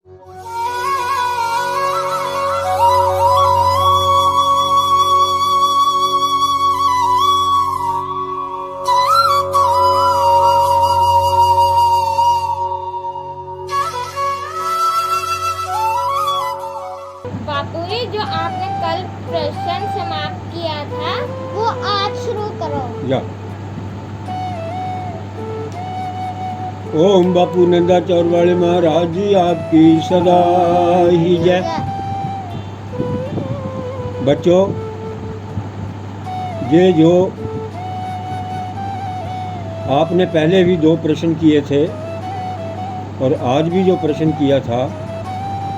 बापूजी, जो आपने कल प्रश्न समाप्त किया था वो आज शुरू करो। या ओम बापू नंदाचौर वाले महाराज जी आपकी सदा ही जय। बच्चों, ये जो आपने पहले भी 2 प्रश्न किए थे और आज भी जो प्रश्न किया था,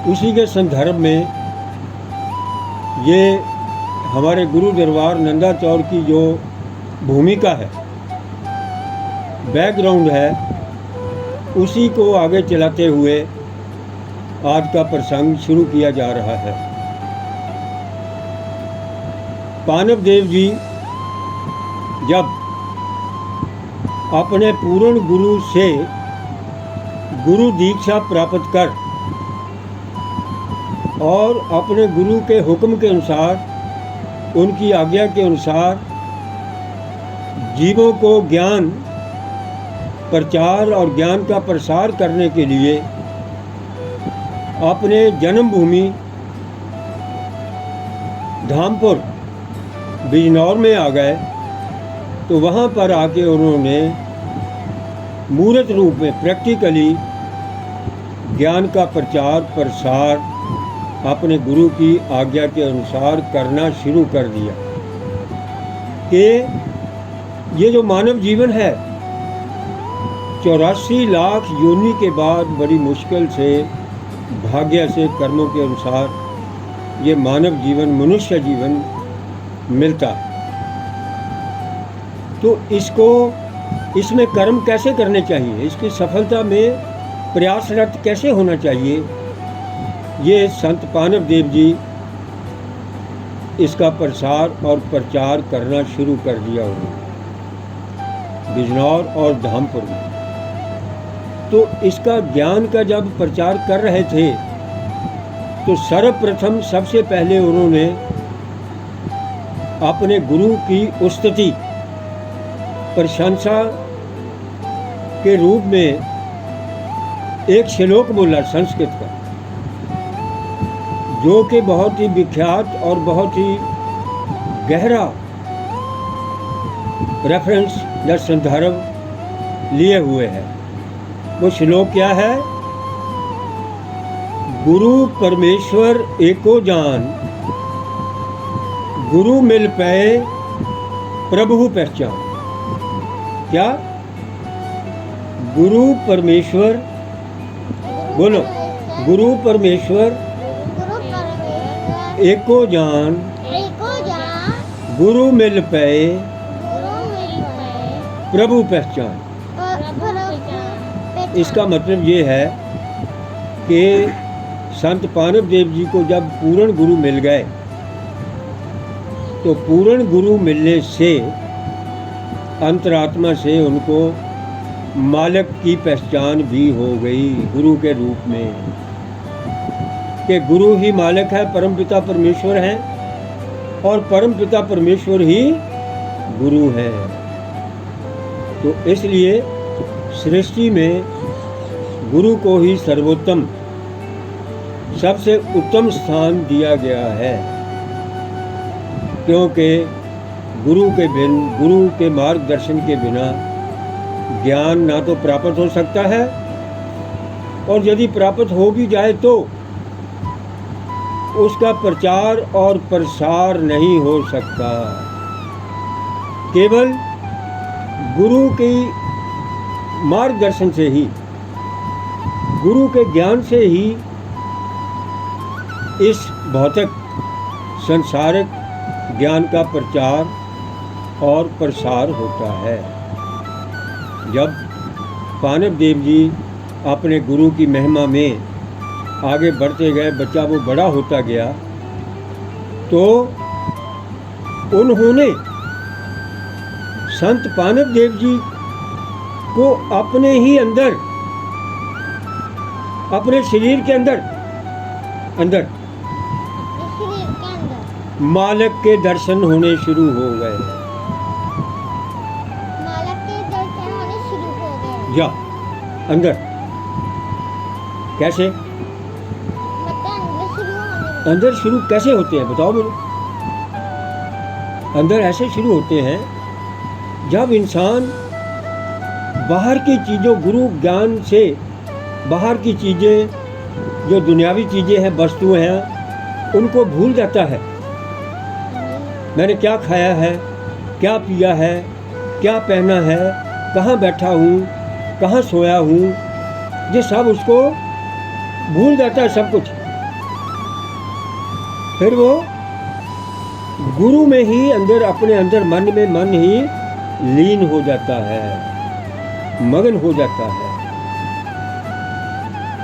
उसी के संदर्भ में ये हमारे गुरु दरबार नंदाचौर की जो भूमिका है, बैकग्राउंड है, उसी को आगे चलाते हुए आज का प्रसंग शुरू किया जा रहा है। पानव देव जी जब अपने पूर्ण गुरु से गुरु दीक्षा प्राप्त कर और अपने गुरु के हुक्म के अनुसार, उनकी आज्ञा के अनुसार जीवों को ज्ञान प्रचार और ज्ञान का प्रसार करने के लिए अपने जन्मभूमि धामपुर बिजनौर में आ गए, तो वहाँ पर आके उन्होंने मूर्त रूप में प्रैक्टिकली ज्ञान का प्रचार प्रसार अपने गुरु की आज्ञा के अनुसार करना शुरू कर दिया कि ये जो मानव जीवन है, 84 लाख योनि के बाद बड़ी मुश्किल से, भाग्य से, कर्मों के अनुसार ये मानव जीवन, मनुष्य जीवन मिलता है। तो इसमें कर्म कैसे करने चाहिए, इसकी सफलता में प्रयासरत कैसे होना चाहिए, ये संत पानव देव जी इसका प्रसार और प्रचार करना शुरू कर दिया उन्होंने बिजनौर और धामपुर में। तो इसका ज्ञान का जब प्रचार कर रहे थे, तो सर्वप्रथम सबसे पहले उन्होंने अपने गुरु की स्तुति प्रशंसा के रूप में एक श्लोक बोला संस्कृत का, जो कि बहुत ही विख्यात और बहुत ही गहरा रेफरेंस या संदर्भ लिए हुए है। वो श्लोक क्या है? गुरु परमेश्वर एको जान, गुरु मिल पे प्रभु पहचान। क्या? गुरु परमेश्वर, बोलो, गुरु परमेश्वर एको जान, गुरु मिल पे प्रभु पहचान। इसका मतलब ये है कि संत पानव देव जी को जब पूर्ण गुरु मिल गए, तो पूर्ण गुरु मिलने से अंतरात्मा से उनको मालिक की पहचान भी हो गई गुरु के रूप में, कि गुरु ही मालिक है, परमपिता परमेश्वर है, और परमपिता परमेश्वर ही गुरु है। तो इसलिए सृष्टि में गुरु को ही सर्वोत्तम, सबसे उत्तम स्थान दिया गया है, क्योंकि गुरु के मार्गदर्शन के बिना ज्ञान ना तो प्राप्त हो सकता है, और यदि प्राप्त हो भी जाए तो उसका प्रचार और प्रसार नहीं हो सकता। केवल गुरु के मार्गदर्शन से ही, गुरु के ज्ञान से ही इस भौतिक संसारिक ज्ञान का प्रचार और प्रसार होता है। जब पानव देव जी अपने गुरु की महिमा में आगे बढ़ते गए, बच्चा वो बड़ा होता गया, तो उन्होंने संत पानव देव जी को अपने ही अंदर अपने शरीर के अंदर अंदर अपने शरीर के अंदर मालिक के दर्शन होने शुरू हो गए। मालक के दर्शन होने शुरू हो गए। जा अंदर कैसे? मतलब अंदर शुरू होने अंदर शुरू कैसे होते हैं बताओ मुझे। अंदर ऐसे शुरू होते हैं जब इंसान बाहर की चीज़ों, गुरु ज्ञान से बाहर की चीज़ें, जो दुनियावी चीज़ें हैं, वस्तुएं हैं, उनको भूल जाता है। मैंने क्या खाया है, क्या पिया है, क्या पहना है, कहाँ बैठा हूँ, कहाँ सोया हूँ, ये सब उसको भूल जाता है सब कुछ। फिर वो गुरु में ही अंदर, अपने अंदर मन में मन ही लीन हो जाता है, मगन हो जाता है।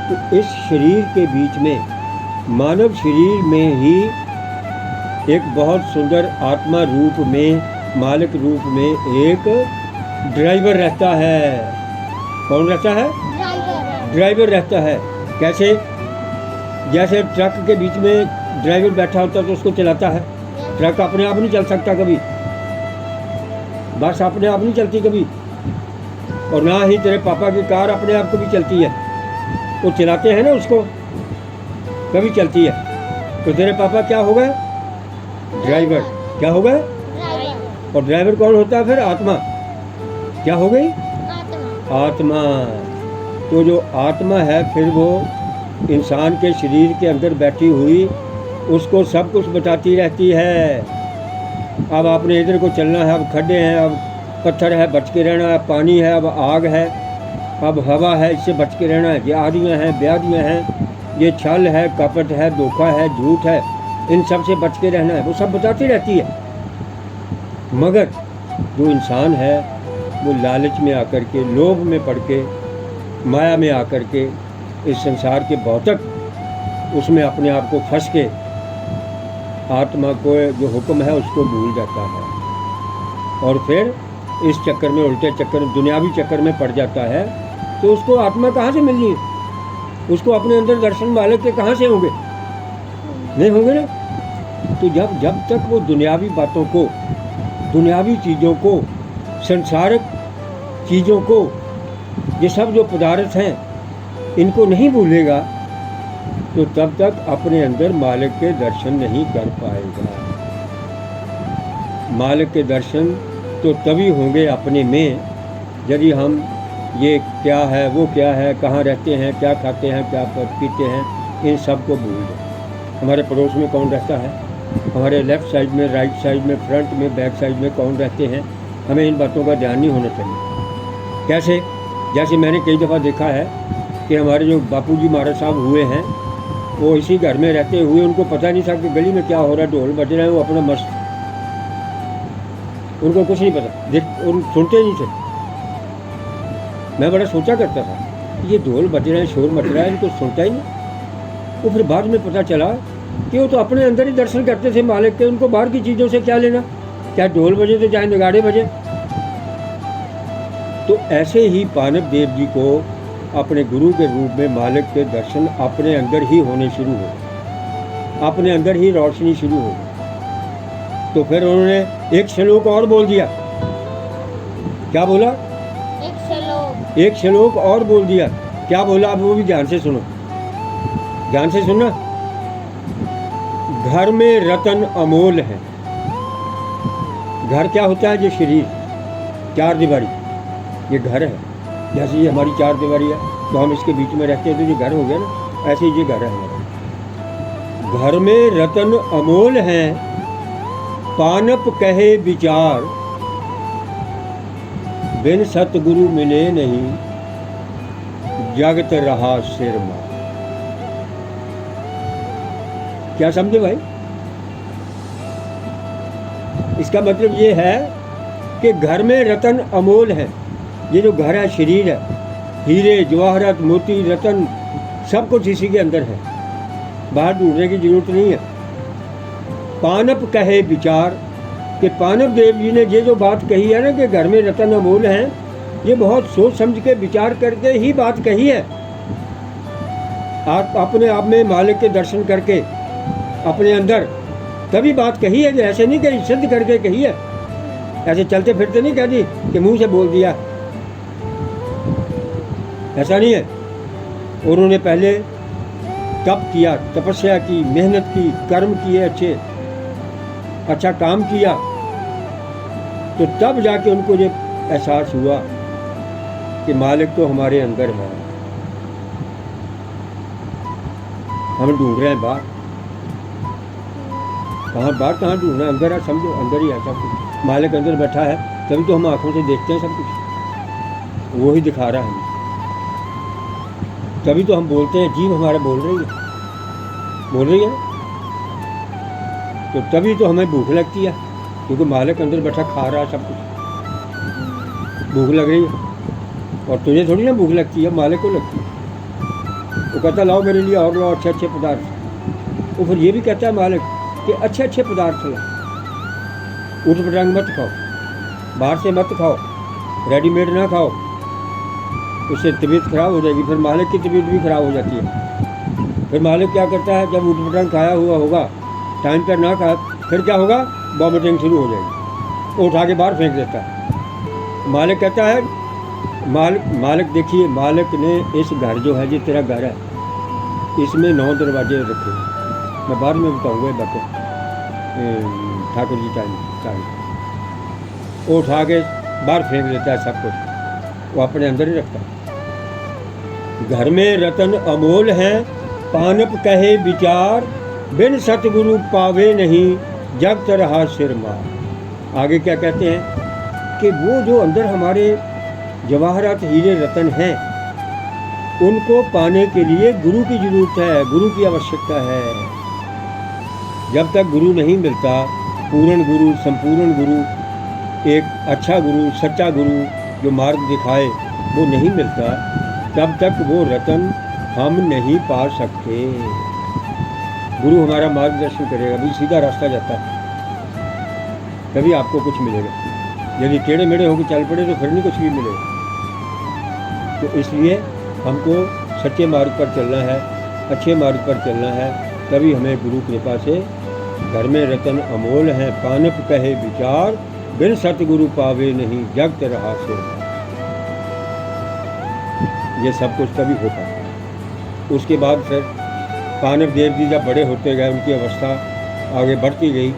तो इस शरीर के बीच में, मानव शरीर में ही एक बहुत सुंदर आत्मा रूप में, मालिक रूप में एक ड्राइवर रहता है। कौन रहता है? ड्राइवर रहता है। कैसे? जैसे ट्रक के बीच में ड्राइवर बैठा होता है तो उसको चलाता है। ट्रक अपने आप नहीं चल सकता कभी, बस अपने आप नहीं चलती कभी, और ना ही तेरे पापा की कार अपने आप कभी चलती है। वो चलाते हैं ना उसको, कभी चलती है। तो तेरे पापा क्या हो गए? ड्राइवर। क्या हो गए? ड्राइवर। और ड्राइवर कौन होता है फिर? आत्मा। क्या हो गई? आत्मा। आत्मा। तो जो आत्मा है फिर वो इंसान के शरीर के अंदर बैठी हुई उसको सब कुछ बताती रहती है। अब आपने इधर को चलना है, अब खड्डे हैं, अब पत्थर है, बच के रहना है, पानी है, अब आग है, अब हवा है, इससे बच के रहना है, ये आदियाँ हैं, ब्यादियाँ हैं, ये छल है, कपट है, धोखा है, झूठ है, इन सब से बच के रहना है, वो सब बताती रहती है। मगर जो इंसान है वो लालच में आकर के, लोभ में पड़ के, माया में आकर के, इस संसार के भौतिक उसमें अपने आप को फंस के आत्मा को जो हुक्म है उसको भूल जाता है, और फिर इस चक्कर में, उल्टे चक्कर में, दुनियावी चक्कर में पड़ जाता है। तो उसको आत्मा कहाँ से मिलनी है? उसको अपने अंदर दर्शन मालिक के कहाँ से होंगे? नहीं होंगे ना। तो जब तक वो दुनियावी बातों को, दुनियावी चीज़ों को, संसारिक चीज़ों को, ये सब जो पदार्थ हैं, इनको नहीं भूलेगा तो तब तक अपने अंदर मालिक के दर्शन नहीं कर पाएगा। मालिक के दर्शन तो तभी होंगे अपने में यदि हम ये क्या है, वो क्या है, कहाँ रहते हैं, क्या खाते हैं, क्या पीते हैं, इन सब को भूल जाए। हमारे पड़ोस में कौन रहता है, हमारे लेफ़्ट साइड में, राइट साइड में, फ्रंट में, बैक साइड में कौन रहते हैं, हमें इन बातों का ध्यान नहीं होना चाहिए। कैसे? जैसे मैंने कई दफ़ा देखा है कि हमारे जो बापूजी महाराज साहब हुए हैं, वो इसी घर में रहते हुए उनको पता नहीं था कि गली में क्या हो रहा है, ढोल बज रहे हैं, वो अपना मस्त, उनको कुछ नहीं पता, उन सुनते नहीं थे। मैं बड़ा सोचा करता था ये ढोल बज रहे हैं, शोर मच रहा है, इनको सुनता ही नहीं। वो फिर बाद में पता चला कि वो तो अपने अंदर ही दर्शन करते थे मालिक के, उनको बाहर की चीज़ों से क्या लेना, चाहे ढोल बजे तो चाहे नगाड़े बजे। तो ऐसे ही पानक देव जी को अपने गुरु के रूप में मालिक के दर्शन अपने अंदर ही होने शुरू हो, अपने अंदर ही रोशनी शुरू हो। तो फिर उन्होंने एक श्लोक और बोल दिया। क्या बोला? एक श्लोक और बोल दिया। क्या बोला? आप वो भी ध्यान से सुनो, ध्यान से सुनना। घर में रतन अमोल है। घर क्या होता है? ये शरीर, चार दीवारी, ये घर है। जैसे ये हमारी चार दीवारी है तो हम इसके बीच में रहते हैं तो ये घर हो गया ना, ऐसे ही ये घर है हमारा। घर में रतन अमोल हैं, पानप कहे विचार, बिन सतगुरु मिले नहीं, जगत रहा सिरमा। क्या समझे भाई? इसका मतलब ये है कि घर में रतन अमोल है। ये जो घर है, शरीर है, हीरे जवाहरात मोती रतन सब कुछ इसी के अंदर है, बाहर ढूंढने की जरूरत नहीं है। पानप कहे विचार, कि पानप देव जी ने ये जो बात कही है ना कि घर में रतन अमोल हैं, ये बहुत सोच समझ के विचार करके ही बात कही है। आप अपने आप में मालिक के दर्शन करके अपने अंदर तभी बात कही है, ऐसे नहीं कही, सिद्ध करके कही है, ऐसे चलते फिरते नहीं कह दी कि मुंह से बोल दिया, ऐसा नहीं है। उन्होंने पहले तप किया, तपस्या की, मेहनत की, कर्म किए, अच्छा काम किया, तो तब जाके उनको ये एहसास हुआ कि मालिक तो हमारे अंदर है, हम ढूंढ रहे हैं बाहर, कहाँ ढूंढ रहे हैं, अंदर है, समझो अंदर ही है सब कुछ। मालिक अंदर बैठा है, तभी तो हम आंखों से देखते हैं सब कुछ, वो ही दिखा रहा है हमें, तभी तो हम बोलते हैं, जीभ हमारा बोल रही है, तो तभी तो हमें भूख लगती है, क्योंकि मालिक अंदर बैठा खा रहा है सब कुछ, भूख लग रही है। और तुझे थोड़ी ना भूख लगती है, मालिक को लगती है। वो कहता लाओ मेरे लिए और लाओ अच्छे अच्छे पदार्थ। वो फिर ये भी कहता है मालिक कि अच्छे अच्छे पदार्थ लाओ, उठ पटांग मत खाओ, बाहर से मत खाओ, रेडीमेड ना खाओ, उससे तबीयत खराब हो जाएगी, फिर मालिक की तबीयत भी खराब हो जाती है। फिर मालिक क्या करता है, जब उठ पटांग खाया हुआ होगा, टाइम पर ना खाया, फिर क्या होगा, वॉमिटिंग शुरू हो जाएगी, वो उठा के बाहर फेंक देता है। मालिक कहता है, मालिक देखिए, मालिक ने इस घर जो है, जो तेरा घर है, इसमें 9 दरवाजे रखे, मैं बाद में बताऊँगा ये बातें, ठाकुर जी टाइम वो उठा के बाहर फेंक देता है सब कुछ, वो अपने अंदर ही रखता है। घर में रतन अमोल हैं, पानप कहे विचार, बिन सतगुरु पावे नहीं, जग तरहा सिर मार। आगे क्या कहते हैं कि वो जो अंदर हमारे जवाहरात हीरे रतन हैं, उनको पाने के लिए गुरु की जरूरत है, गुरु की आवश्यकता है। जब तक गुरु नहीं मिलता, पूर्ण गुरु, संपूर्ण गुरु, एक अच्छा गुरु, सच्चा गुरु जो मार्ग दिखाए, वो नहीं मिलता, तब तक वो रतन हम नहीं पा सकते। गुरु हमारा मार्गदर्शन करेगा, भी सीधा रास्ता जाता है, तभी आपको कुछ मिलेगा। यदि टेढ़े मेढ़े होकर चल पड़े तो फिर नहीं कुछ भी मिलेगा। तो इसलिए हमको सच्चे मार्ग पर चलना है, अच्छे मार्ग पर चलना है, तभी हमें गुरु कृपा से घर में रतन अमोल हैं, पानप कहे विचार, बिन सतगुरु पावे नहीं, जग तरहा सिर। ये सब कुछ तभी हो पाता। उसके बाद फिर पानप देव जी जब बड़े होते गए, उनकी अवस्था आगे बढ़ती गई,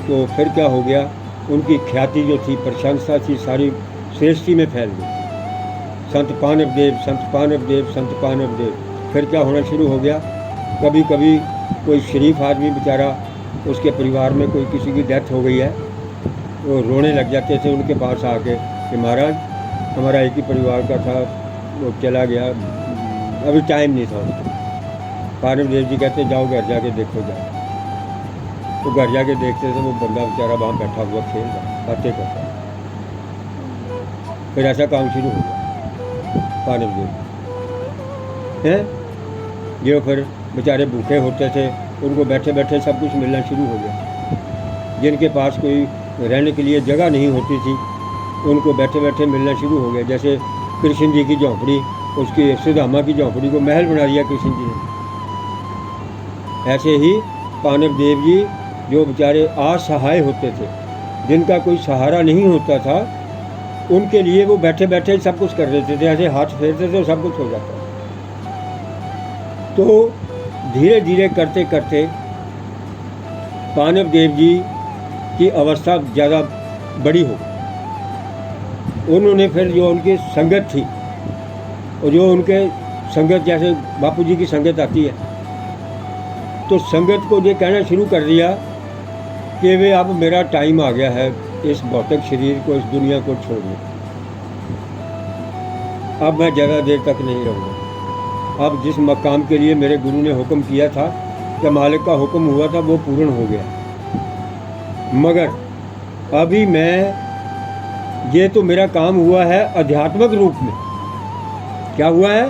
तो फिर क्या हो गया, उनकी ख्याति जो थी, प्रशंसा थी, सारी सृष्टि में फैल गई, संत पानप देव, संत पानप देव, संत पानप देव। फिर क्या होना शुरू हो गया, कभी कभी कोई शरीफ आदमी बेचारा, उसके परिवार में कोई किसी की डेथ हो गई है, वो रोने लग जाते थे उनके पास आके कि महाराज हमारा एक ही परिवार का था, वो चला गया, अभी टाइम नहीं था उसको। पानप देव जी कहते जाओ घर जाके देखो जाओ। तो घर जाके देखते थे, वो बंदा बेचारा वहाँ बैठा हुआ खेल रहा, बातें करता। फिर ऐसा काम शुरू हो गया पानप देव हैं, जो फिर बेचारे भूखे होते थे, उनको बैठे बैठे सब कुछ मिलना शुरू हो गया। जिनके पास कोई रहने के लिए जगह नहीं होती थी, उनको बैठे बैठे मिलना शुरू हो गया। जैसे कृष्ण जी की झोंपड़ी, उसकी सुदामा की झोंपड़ी को महल बना दिया कृष्ण जी ने। ऐसे ही पानप देव जी जो बेचारे असहाय होते थे, जिनका कोई सहारा नहीं होता था, उनके लिए वो बैठे बैठे सब कुछ कर देते थे, ऐसे हाथ फेरते थे, सब कुछ हो जाता। तो धीरे धीरे करते करते पानप देव जी की अवस्था ज़्यादा बड़ी हो। उन्होंने फिर जो उनकी संगत थी, और जो उनके संगत, जैसे बापू जी की संगत आती है, तो संगत को ये कहना शुरू कर दिया कि वे अब मेरा टाइम आ गया है इस भौतिक शरीर को, इस दुनिया को छोड़ने, अब मैं ज़्यादा देर तक नहीं रहूँगा। अब जिस मकाम के लिए मेरे गुरु ने हुक्म किया था, कि मालिक का हुक्म हुआ था, वो पूर्ण हो गया। मगर अभी ये तो मेरा काम हुआ है आध्यात्मिक रूप में। क्या हुआ है?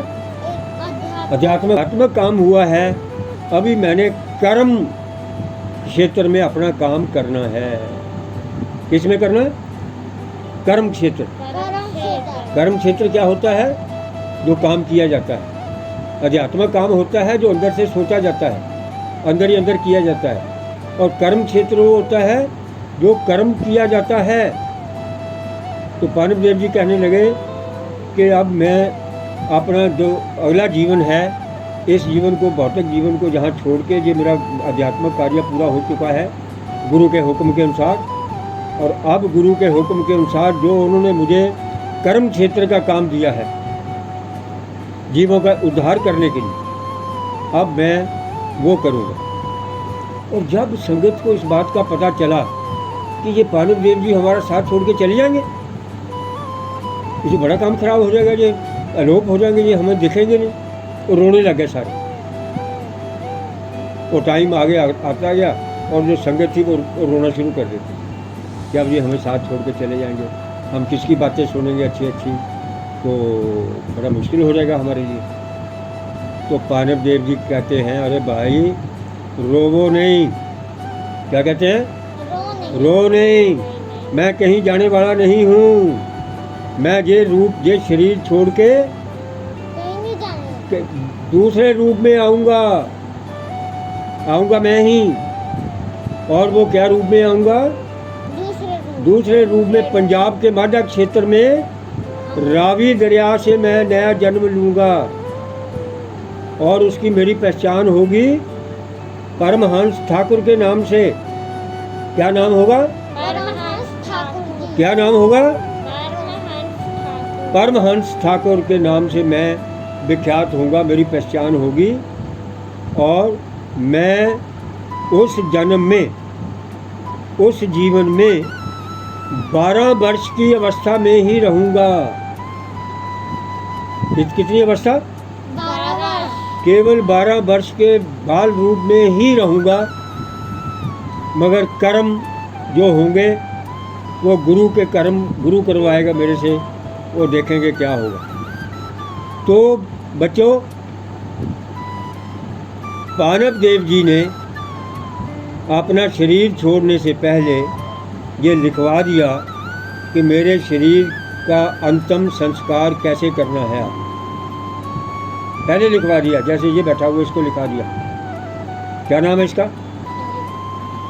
आध्यात्मिक काम हुआ है। अभी मैंने कर्म क्षेत्र में अपना काम करना है। किस में करना है? कर्म क्षेत्र। कर्म क्षेत्र क्या होता है? जो काम किया जाता है। अध्यात्म काम होता है जो अंदर से सोचा जाता है, अंदर ही अंदर किया जाता है। और कर्म क्षेत्र वो होता है जो कर्म किया जाता है। तो पानव देव जी कहने लगे कि अब मैं अपना जो अगला जीवन है, इस जीवन को, भौतिक जीवन को जहाँ छोड़ के, ये मेरा आध्यात्मिक कार्य पूरा हो चुका है गुरु के हुक्म के अनुसार। और अब गुरु के हुक्म के अनुसार जो उन्होंने मुझे कर्म क्षेत्र का काम दिया है जीवों का उद्धार करने के लिए, अब मैं वो करूँगा। और जब संगत को इस बात का पता चला कि ये पानव देव जी हमारा साथ छोड़ के चले जाएंगे, इसे बड़ा काम खराब हो जाएगा, ये अलोप हो जाएंगे, ये हमें दिखेंगे नहीं, तो रोने लग गए सारे। वो टाइम आगे आता गया और जो संगत थी वो रोना शुरू कर देती कि अब ये हमें साथ छोड़ के चले जाएंगे, हम किसकी बातें सुनेंगे अच्छी अच्छी, तो बड़ा मुश्किल हो जाएगा हमारे लिए। तो पानव देव जी कहते हैं, अरे भाई रोवो नहीं। क्या कहते हैं? रो नहीं, मैं कहीं जाने वाला नहीं हूँ। मैं ये रूप, ये शरीर छोड़ के कहीं नहीं जाने, दूसरे रूप में आऊँगा मैं ही। और वो क्या रूप में आऊँगा? दूसरे रूप में पंजाब के माडा क्षेत्र में रावी दरिया से मैं नया जन्म लूँगा और उसकी मेरी पहचान होगी परमहंस ठाकुर के नाम से। क्या नाम होगा? परमहंस ठाकुर। क्या नाम होगा? परमहंस ठाकुर। परमहंस ठाकुर के नाम से मैं विख्यात होऊंगा, मेरी पहचान होगी। और मैं उस जन्म में, उस जीवन में 12 वर्ष की अवस्था में ही रहूँगा। कितनी अवस्था? 12 वर्ष। केवल 12 वर्ष के बाल रूप में ही रहूँगा। मगर कर्म जो होंगे वो गुरु के कर्म, गुरु करवाएगा मेरे से, वो देखेंगे क्या होगा। तो बच्चों, पानव देव जी ने अपना शरीर छोड़ने से पहले ये लिखवा दिया कि मेरे शरीर का अंतिम संस्कार कैसे करना है। पहले लिखवा दिया, जैसे ये बैठा हुआ इसको लिखा दिया। क्या नाम है इसका?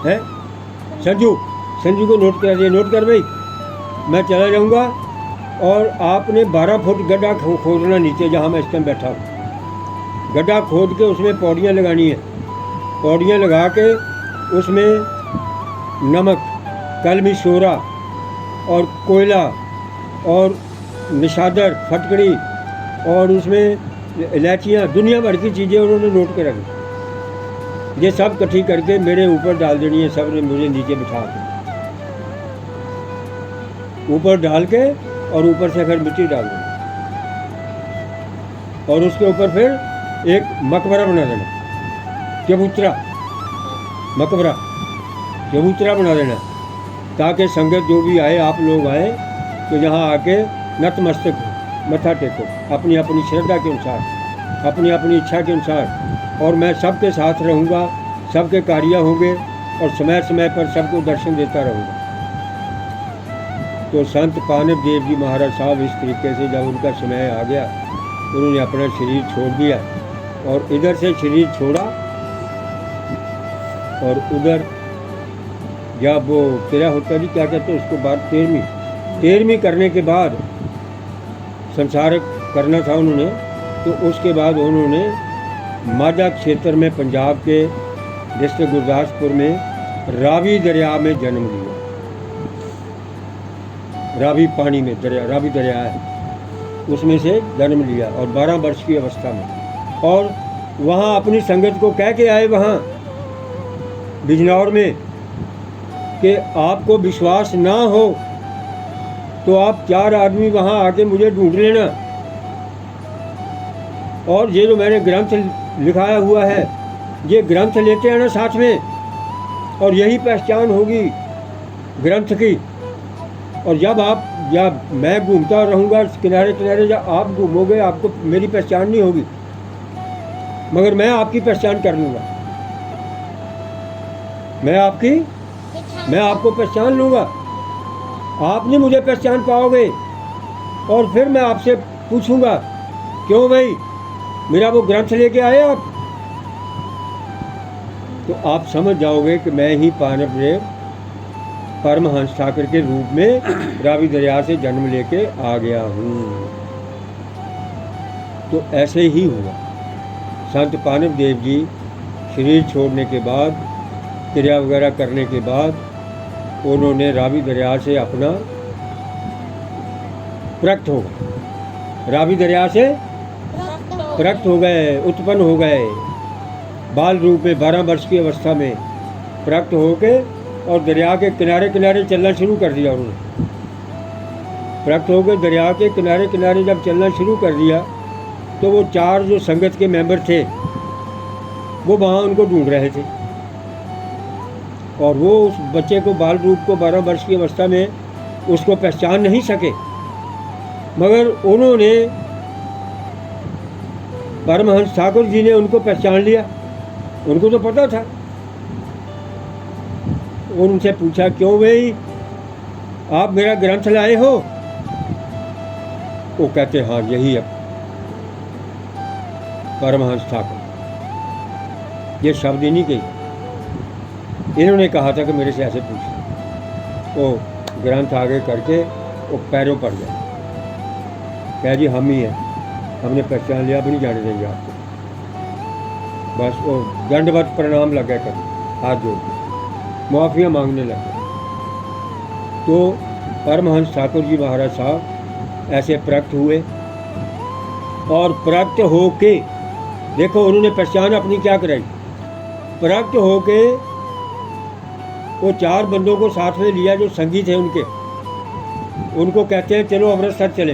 है संजू। संजू को नोट कर दिया, नोट कर भाई, मैं चला जाऊंगा और आपने 12 फुट गड्ढा खोदना नीचे, जहाँ मैं इस टाइम बैठा हूँ। गड्ढा खोद के उसमें पौड़ियाँ लगानी है। पौड़ियाँ लगा के उसमें नमक, कलमी शोरा और कोयला और निशादर, फटकड़ी और उसमें इलायचियाँ, दुनिया भर की चीज़ें उन्होंने नोट के रखी। ये सब इकट्ठी करके मेरे ऊपर डाल देनी है। सब ने मुझे नीचे बिठा के ऊपर डाल के और ऊपर से फिर मिट्टी डाल देनी और उसके ऊपर फिर एक मकबरा बना देना, चबूतरा, मकबरा, चबूतरा बना देना, ताकि संगत जो भी आए, आप लोग आए तो यहाँ आके नतमस्तक हो, मत्था टेको अपनी अपनी श्रद्धा के अनुसार, अपनी अपनी इच्छा के अनुसार। और मैं सबके साथ रहूँगा, सबके कार्य होंगे और समय समय पर सबको दर्शन देता रहूँगा। तो संत पानव देव जी महाराज साहब इस तरीके से जब उनका समय आ गया, उन्होंने अपना शरीर छोड़ दिया और इधर से शरीर छोड़ा और उधर जब वो तेरा होता जी, क्या कहते हैं उसको, बाद 13वीं करने के बाद संसार करना था उन्होंने। तो उसके बाद उन्होंने माझा क्षेत्र में, पंजाब के डिस्ट्रिक्ट गुरदासपुर में रावी दरिया में जन्म लिया। रावी पानी में दरिया, रावी दरिया है, उसमें से जन्म लिया और 12 वर्ष की अवस्था में। और वहाँ अपनी संगत को कह के आए वहाँ बिजनौर में कि आपको विश्वास ना हो तो आप 4 आदमी वहाँ आके मुझे ढूंढ लेना, और ये जो मैंने ग्रंथ लिखाया हुआ है ये ग्रंथ लेते आना साथ में, और यही पहचान होगी ग्रंथ की। और जब मैं घूमता रहूँगा किनारे किनारे, जब आप घूमोगे आपको मेरी पहचान नहीं होगी, मगर मैं आपकी पहचान कर लूँगा। मैं आपको पहचान लूँगा, आपने मुझे पहचान पाओगे। और फिर मैं आपसे पूछूँगा, क्यों भाई मेरा वो ग्रंथ लेके आए आप, तो आप समझ जाओगे कि मैं ही पानवदेव परमहंस ठाकुर के रूप में रावी दरिया से जन्म लेके आ गया हूँ। तो ऐसे ही हुआ। संत पानवदेव जी शरीर छोड़ने के बाद, क्रिया वगैरह करने के बाद, उन्होंने रावी दरिया से अपना प्रकट हो गए, रावी दरिया से प्रकट हो गए, उत्पन्न हो गए। बाल रूप में 12 वर्ष की अवस्था में प्रकट होके और दरिया के किनारे किनारे चलना शुरू कर दिया उन्होंने। प्रकट होकर दरिया के किनारे किनारे जब चलना शुरू कर दिया तो वो 4 जो संगत के मेंबर थे वो वहाँ उनको ढूंढ रहे थे, और वो उस बच्चे को, बाल रूप को 12 वर्ष की अवस्था में उसको पहचान नहीं सके, मगर उन्होंने, परमहंस ठाकुर जी ने उनको पहचान लिया। उनको तो पता था। उनसे पूछा, क्यों भाई आप मेरा ग्रंथ लाए हो? वो कहते, हाँ यही है परमहंस ठाकुर। ये शब्द ही नहीं कही, इन्होंने कहा था कि मेरे से ऐसे पूछ। वो ग्रंथ आगे करके वो पैरों पर गया, कह जी हम ही हैं, हमने पहचान लिया, अब नहीं जाने देंगे आपको। बस वो दंडवत प्रणाम लग गया करने, हाथ जोड़ के मुआफ़िया मांगने लगे। तो परमहंस ठाकुर जी महाराज साहब ऐसे प्रकट हुए, और प्रकट होके देखो उन्होंने पहचान अपनी क्या कराई। प्रकट होके वो 4 बंदों को साथ में लिया जो संगी थे उनके, उनको कहते हैं चलो अमृतसर चले।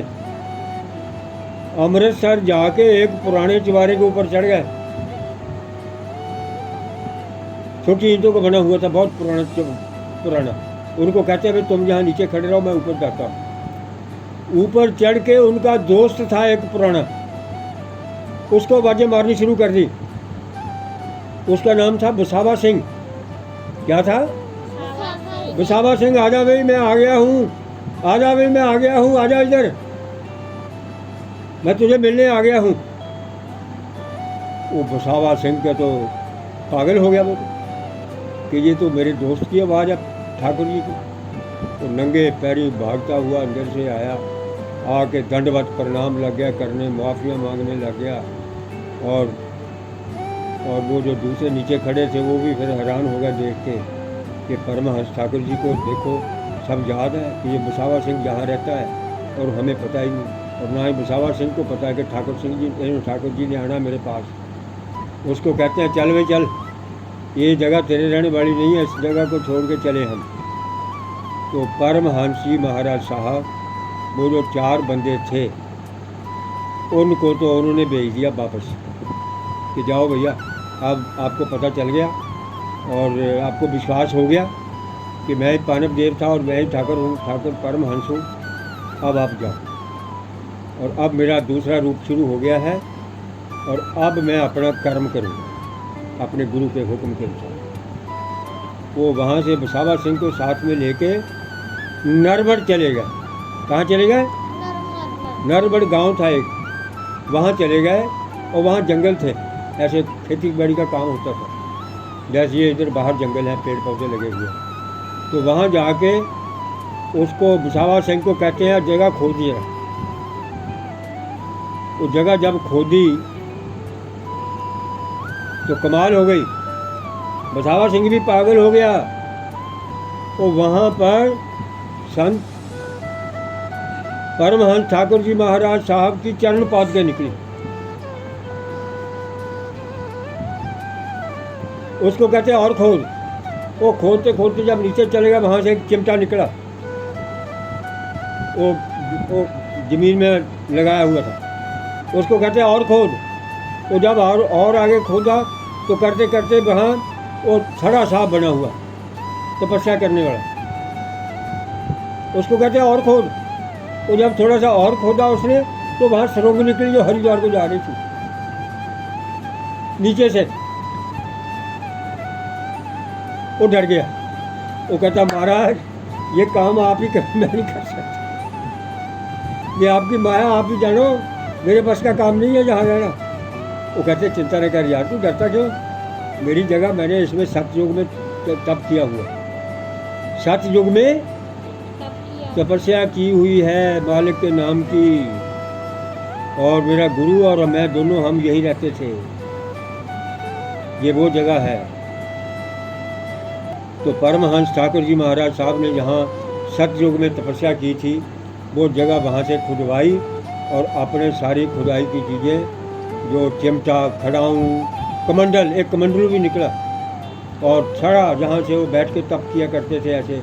अमृतसर जाके एक पुराने चुबारे के ऊपर चढ़ गए। छोटी ईंटों का बना हुआ था, बहुत पुराना। उनको कहते हैं भाई तुम यहाँ नीचे खड़े रहो, मैं ऊपर जाता हूँ। ऊपर चढ़ के उनका दोस्त था एक पुराना, उसको आवाजें मारनी शुरू कर दी। उसका नाम था बसावा सिंह। क्या था? बसावा सिंह, आजा भाई मैं आ गया हूँ, आजा भाई मैं आ गया हूँ, आजा इधर, मैं तुझे मिलने आ गया हूँ। वो बसावा सिंह के तो पागल हो गया वो, कि ये तो मेरे दोस्त की आवाज़ है ठाकुर जी की। तो नंगे पैरी भागता हुआ अंदर से आया, आके दंडवत प्रणाम लग गया करने, माफ़िया मांगने लग गया। और वो जो दूसरे नीचे खड़े थे वो भी फिर हैरान हो गए देख के कि परमहंस ठाकुर जी को देखो सब याद है कि ये बसावा सिंह जहाँ रहता है, और हमें पता ही नहीं, और ना ही बसावा सिंह को पता है कि ठाकुर जी ने आना मेरे पास। उसको कहते हैं चल भाई चल, ये जगह तेरे रहने वाली नहीं है, इस जगह को छोड़ के चले हम। तो परमहंस जी महाराज साहब, वो जो 4 बंदे थे उनको तो उन्होंने भेज दिया वापस कि जाओ भैया, अब आपको पता चल गया और आपको विश्वास हो गया कि मैं पानव देव था और मैं ही ठाकुर हूँ, ठाकुर परमहंस हूँ, अब आप जाओ। और अब मेरा दूसरा रूप शुरू हो गया है, और अब मैं अपना कर्म करूँगा अपने गुरु के हुक्म के अनुसार। वो वहाँ से बसावा सिंह को साथ में लेके नरबड़ चले गए। कहाँ चले गए? नरबड़ गांव था एक, वहाँ चले गए। और वहाँ जंगल थे, ऐसे खेती बाड़ी का काम होता था, जैसे ये इधर बाहर जंगल है, पेड़ पौधे लगे हुए। तो वहाँ जाके उसको बसावा सिंह को कहते हैं जगह खोदी है। वो जगह जब खोदी तो कमाल हो गई, बसावा सिंह भी पागल हो गया। वो वहाँ पर संत परमहंस ठाकुर जी महाराज साहब की चरण पादुके निकली। उसको कहते हैं और खोद। वो खोदते खोदते जब नीचे चलेगा, वहाँ से एक चिमटा निकला, वो जमीन में लगाया हुआ था। उसको कहते हैं और खोद। वो जब और आगे खोदा तो करते करते वहाँ वो थड़ा साफ बना हुआ, तपस्या करने वाला। उसको कहते हैं और खोद। वो जब थोड़ा सा और खोदा उसने, तो वहाँ सुरंग निकली जो हरिद्वार को जा रही थी नीचे से। वो डर गया। वो कहता महाराज ये काम आप ही कर, मैं नहीं कर सकता, ये आपकी माया, आप ही जानो, मेरे बस का काम नहीं है जहाँ जाना। वो कहते चिंता न कर यार, तू डरता क्यों, मेरी जगह मैंने इसमें सतयुग में तप किया हुआ, सतयुग में तपस्या की हुई है मालिक के नाम की, और मेरा गुरु और मैं दोनों हम यही रहते थे, ये वो जगह है। तो परमहंस ठाकुर जी महाराज साहब ने जहाँ सतयुग में तपस्या की थी वो जगह वहाँ से खुदवाई, और अपने सारी खुदाई की चीज़ें जो चिमटा, खड़ाऊँ, कमंडल, एक कमंडल भी निकला, और छड़ा जहाँ से वो बैठ के तप किया करते थे ऐसे,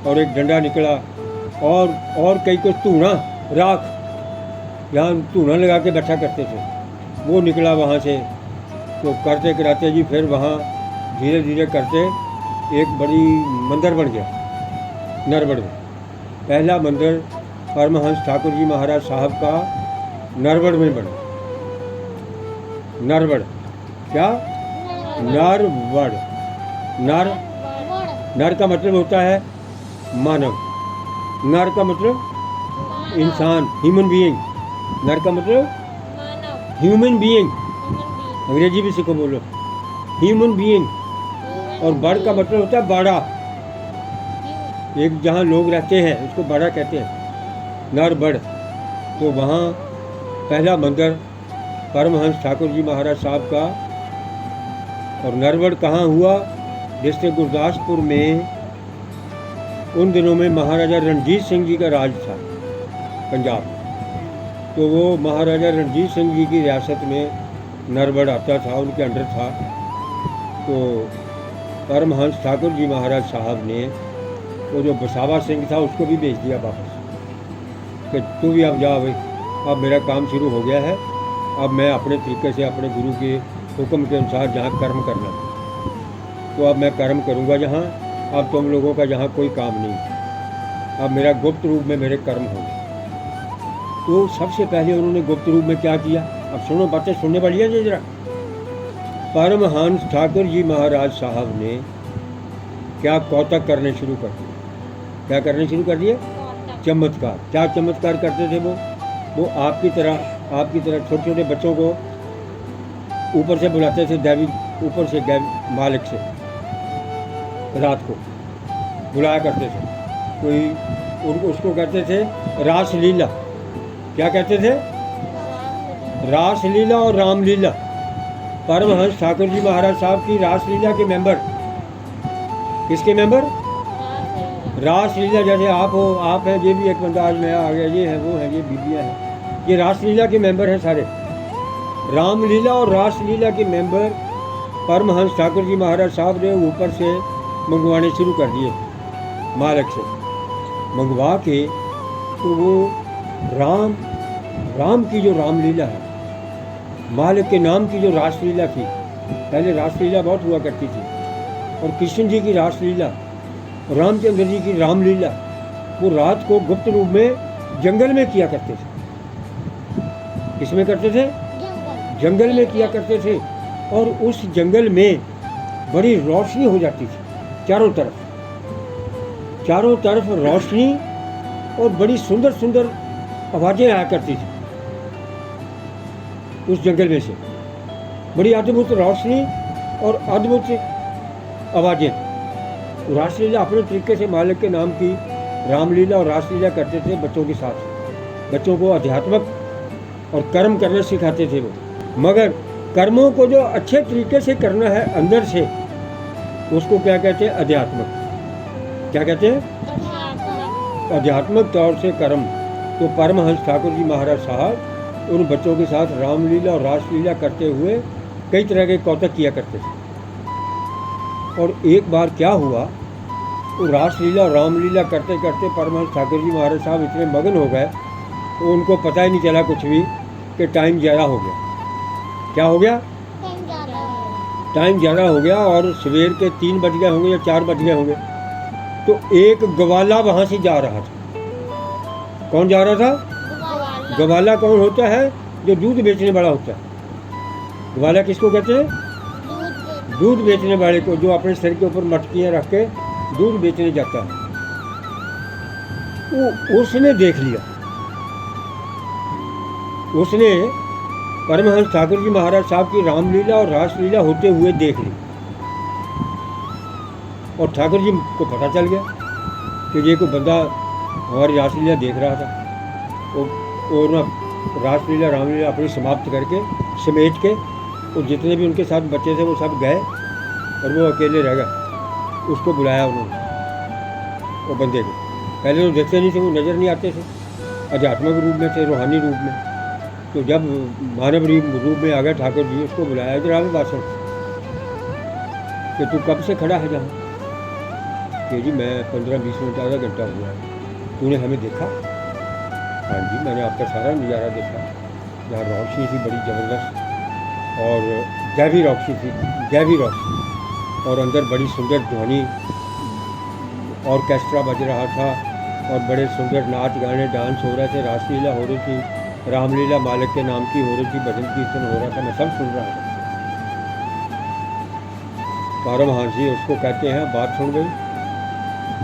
और एक डंडा निकला, और कई कुछ धूना, राख, यहाँ धूना लगा के बैठा करते थे, वो निकला वहाँ से। तो करते कराते जी फिर वहाँ धीरे धीरे करते एक बड़ी मंदिर बन गया नरबड़ में। पहला मंदिर परमहंस ठाकुर जी महाराज साहब का नरबड़ में बना। नरबड़ क्या? नरबड़। नर का मतलब होता है मानव, नर का मतलब इंसान, ह्यूमन बीइंग। नर का मतलब ह्यूमन बीइंग, अंग्रेजी भी सीखो, बोलो ह्यूमन बीइंग। और बड़ का मतलब होता है बड़ा, एक जहाँ लोग रहते हैं उसको बड़ा कहते हैं, नर बड़। तो वहाँ पहला मंदिर परमहंस ठाकुर जी महाराज साहब का। और नरबड़ कहाँ हुआ? डिस्ट्रिक्ट गुरदासपुर में। उन दिनों में महाराजा रणजीत सिंह जी का राज था पंजाब, तो वो महाराजा रणजीत सिंह जी की रियासत में नरबड़ आता था, उनके अंडर था। तो परमहंस ठाकुर जी महाराज साहब ने वो जो बसावा सिंह था उसको भी भेज दिया वापस, कि तू भी अब जा भाई, अब मेरा काम शुरू हो गया है, अब मैं अपने तरीके से अपने गुरु के हुक्म के अनुसार जहाँ कर्म करना, तो अब मैं कर्म करूँगा जहाँ, अब तुम लोगों का जहाँ कोई काम नहीं, अब मेरा गुप्त रूप में मेरे कर्म होंगे। तो सबसे पहले उन्होंने गुप्त रूप में क्या किया? अब सुनो, बातें सुनने वाली है जी जरा। परमहंस ठाकुर जी महाराज साहब ने क्या कौतक करने शुरू कर दिए। क्या करने शुरू कर दिए? चमत्कार। क्या चमत्कार करते थे वो आपकी तरह छोटे छोटे बच्चों को ऊपर से बुलाते थे, दैवी ऊपर से मालिक से रात को बुलाया करते थे। कोई उसको कहते थे रासलीला। क्या कहते थे? रासलीला और रामलीला। परमहंस ठाकुर जी महाराज साहब की रासलीला के मेंबर, किसके मेंबर? रासलीला। जैसे आप हो, आप हैं, ये भी एक बंदा आज नया आ गया, ये है, वो है, ये बीबियाँ हैं, ये रासलीला के मेंबर हैं सारे। रामलीला और रासलीला के मेंबर परमहंस ठाकुर जी महाराज साहब ने ऊपर से मंगवाने शुरू कर दिए, मालिक से मंगवा के। तो वो राम की जो रामलीला है, मालिक के नाम की जो रासलीला थी, पहले रासलीला बहुत हुआ करती थी, और कृष्ण जी की रासलीला, रामचंद्र जी की रामलीला, वो रात को गुप्त रूप में जंगल में किया करते थे। किसमें करते थे? जंगल में किया करते थे। और उस जंगल में बड़ी रोशनी हो जाती थी, चारों तरफ रोशनी, और बड़ी सुंदर सुंदर आवाज़ें आया करती थी उस जंगल में से, बड़ी अद्भुत रोशनी और अद्भुत आवाज़ें। रासलीला अपने तरीके से मालिक के नाम की रामलीला और रासलीला करते थे बच्चों के साथ। बच्चों को अध्यात्मक और कर्म करना सिखाते थे वो, मगर कर्मों को जो अच्छे तरीके से करना है अंदर से, उसको क्या कहते हैं? अध्यात्मक। क्या कहते हैं? आध्यात्मिक तौर से कर्म। तो परमहंस ठाकुर जी महाराज साहब उन बच्चों के साथ रामलीला और रासलीला करते हुए कई तरह के कौतक किया करते थे। और एक बार क्या हुआ, तो रासलीला और रामलीला करते करते परमहंस ठाकुर जी महाराज साहब इतने मगन हो गए, तो उनको पता ही नहीं चला कुछ भी कि टाइम ज़्यादा हो गया। क्या हो गया? टाइम ज़्यादा हो गया, और सवेर के 3 बज गए होंगे या 4 बज गए होंगे। तो एक गवाला वहाँ से जा रहा था। कौन जा रहा था? गवाला कौन होता है? जो दूध बेचने वाला होता है। गवाला किसको कहते हैं? दूध बेचने वाले को, जो अपने सिर के ऊपर मटकियाँ रख के दूध बेचने जाता है। उसने देख लिया, उसने परमहंस ठाकुर जी महाराज साहब की रामलीला और रासलीला होते हुए देख ली, और ठाकुर जी को पता चल गया कि ये कोई बंदा हमारी रासलीला देख रहा था। और ना रासलीला रामलीला अपनी समाप्त करके समेट के, और जितने भी उनके साथ बच्चे थे वो सब गए, और वो अकेले रह गए। उसको बुलाया उन्होंने, वो बंदे को। पहले तो देखते नहीं थे, वो नज़र नहीं आते थे, आध्यात्मिक रूप में थे, रूहानी रूप में। तो जब मानव रूप में आ गया ठाकुर जी, उसको बुलाया, इधर आगे बात सुन कि तू कब से खड़ा है जहाँ? कि जी मैं 15-20 मिनट, आधा घंटा हुआ है। तूने हमें देखा? हाँ जी, मैंने आपका सारा नज़ारा देखा, जहाँ रोशनी थी बड़ी ज़बरदस्त, और गहरी रोशनी थी, गहरी रोशनी, और अंदर बड़ी सुंदर ध्वनि, ऑर्केस्ट्रा बज रहा था, और बड़े सुंदर नाच गाने डांस हो रहे थे, रासलीला हो रही थी, रामलीला मालिक के नाम की हो रही थी, भजन कीर्तन हो रहा था, मैं सब सुन रहा था। पारमहंस जी उसको कहते हैं, बात सुन गई,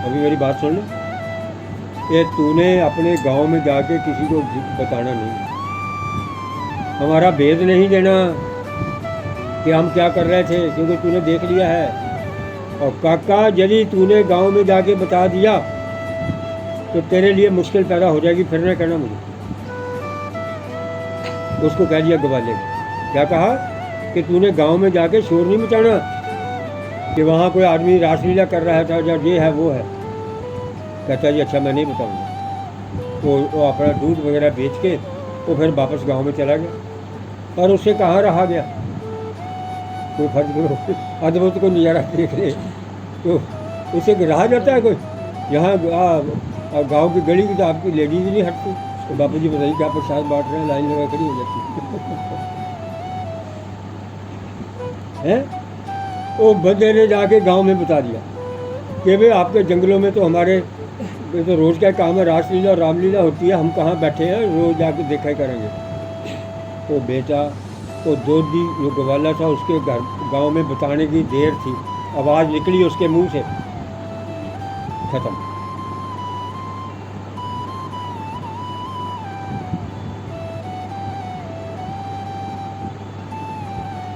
अभी मेरी बात सुन ले। ये तूने अपने गांव में जाके किसी को बताना नहीं, हमारा भेद नहीं देना कि हम क्या कर रहे थे, क्योंकि तूने देख लिया है। और काका, यदि तूने गांव में जाके बता दिया तो तेरे लिए मुश्किल पैदा हो जाएगी, फिर न करना मुझे। उसको कह दिया ग्वाले, क्या कहा कि तूने गांव में जाके शोर नहीं मचाना कि वहाँ कोई आदमी रासलीला कर रहा था, या ये है वो है। कहता जी अच्छा, मैं नहीं बताऊँगा। वो अपना दूध वगैरह बेच के वो फिर वापस गांव में चला गया, और उससे कहाँ रहा गया। कोई फर्ज करो, अद्भुत को नज़ारा देख ले तो उससे रहा जाता है कोई? यहाँ गांव की गली की तो आपकी लेडीज नहीं हटती, तो बापू जी बताइए क्या प्रसाद बांट रहे हैं, लाइन लगा खड़ी हो जाती है। वो बंदे ने जाके गांव में बता दिया कि भाई आपके जंगलों में तो हमारे तो रोज़ का काम है, रासलीला और रामलीला होती है, हम कहाँ बैठे हैं, रोज़ जाके देखा करेंगे। तो बेटा, वो दोधी जो ग्वाला था, उसके घर गांव में बताने की देर थी, आवाज़ निकली उसके मुंह से, खत्म।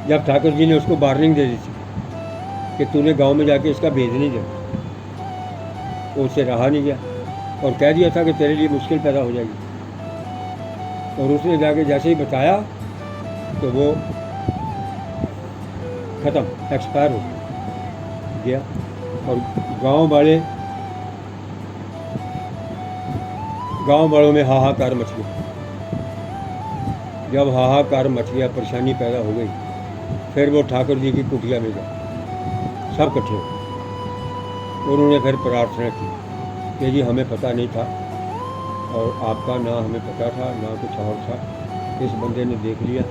जब ठाकुर जी ने उसको वार्निंग दे दी थी कि तूने गांव में जाके इसका भेज नहीं देना, वो उससे रहा नहीं गया, और कह दिया था कि तेरे लिए मुश्किल पैदा हो जाएगी। और उसने जाके जैसे ही बताया तो वो ख़त्म, एक्सपायर हो गया। और गांव वालों में हाहाकार मच गया। जब हाहाकार मच गया, परेशानी पैदा हो गई, फिर वो ठाकुर जी की कुटिया में गए, सब इकट्ठे हो। उन्होंने फिर प्रार्थना की कि जी हमें पता नहीं था, और आपका ना हमें पता था ना कुछ और था, इस बंदे ने देख लिया,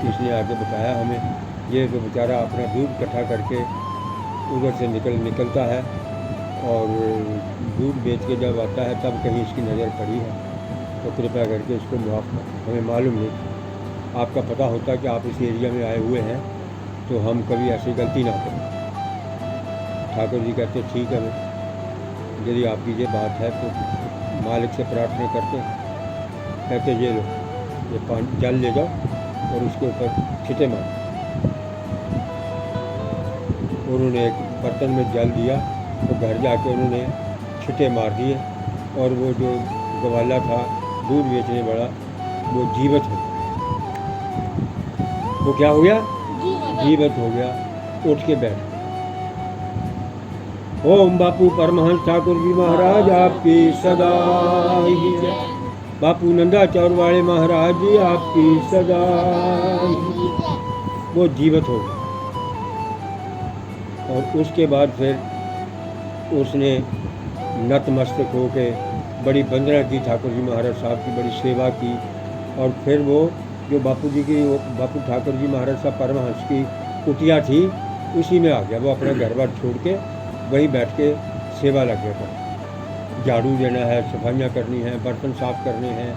इसने आके बताया हमें। ये तो बेचारा अपना दूध इकट्ठा करके उधर से निकलता है, और दूध बेच के जब आता है तब कहीं इसकी नज़र पड़ी है, तो कृपया करके इसको माफ़ कर। हमें मालूम नहीं, आपका पता होता कि आप इस एरिया में आए हुए हैं तो हम कभी ऐसी गलती ना करें। ठाकुर जी कहते ठीक है, यदि आपकी ये बात है तो मालिक से प्रार्थना करते। कहते ये लो, ये पानी जल ले जाओ और उसके ऊपर छिटे मारो। उन्होंने एक बर्तन में जल दिया, तो घर जाके उन्होंने छिटे मार दिए, और वो जो ग्वाला था दूध बेचने वाला, वो जीवित हो गया। वो क्या हो गया? जीवित हो गया, उठ के बैठ। ओम बापू परमहंस ठाकुर जी महाराज आपकी सदा ही जय। बापू नंदा चौरवाड़े महाराज जी आपकी सदा ही जय। वो जीवित हो गया, और उसके बाद फिर उसने नतमस्तक होके बड़ी वंदना की, ठाकुर जी महाराज साहब की बड़ी सेवा की। और फिर वो जो बापू ठाकुर जी महाराज साहब परमहंस की कुटिया थी, उसी में आ गया। वो अपना घर बार छोड़ के वहीं बैठ के सेवा लग गया था। झाड़ू देना है, सफाइयाँ करनी है, बर्तन साफ करने हैं,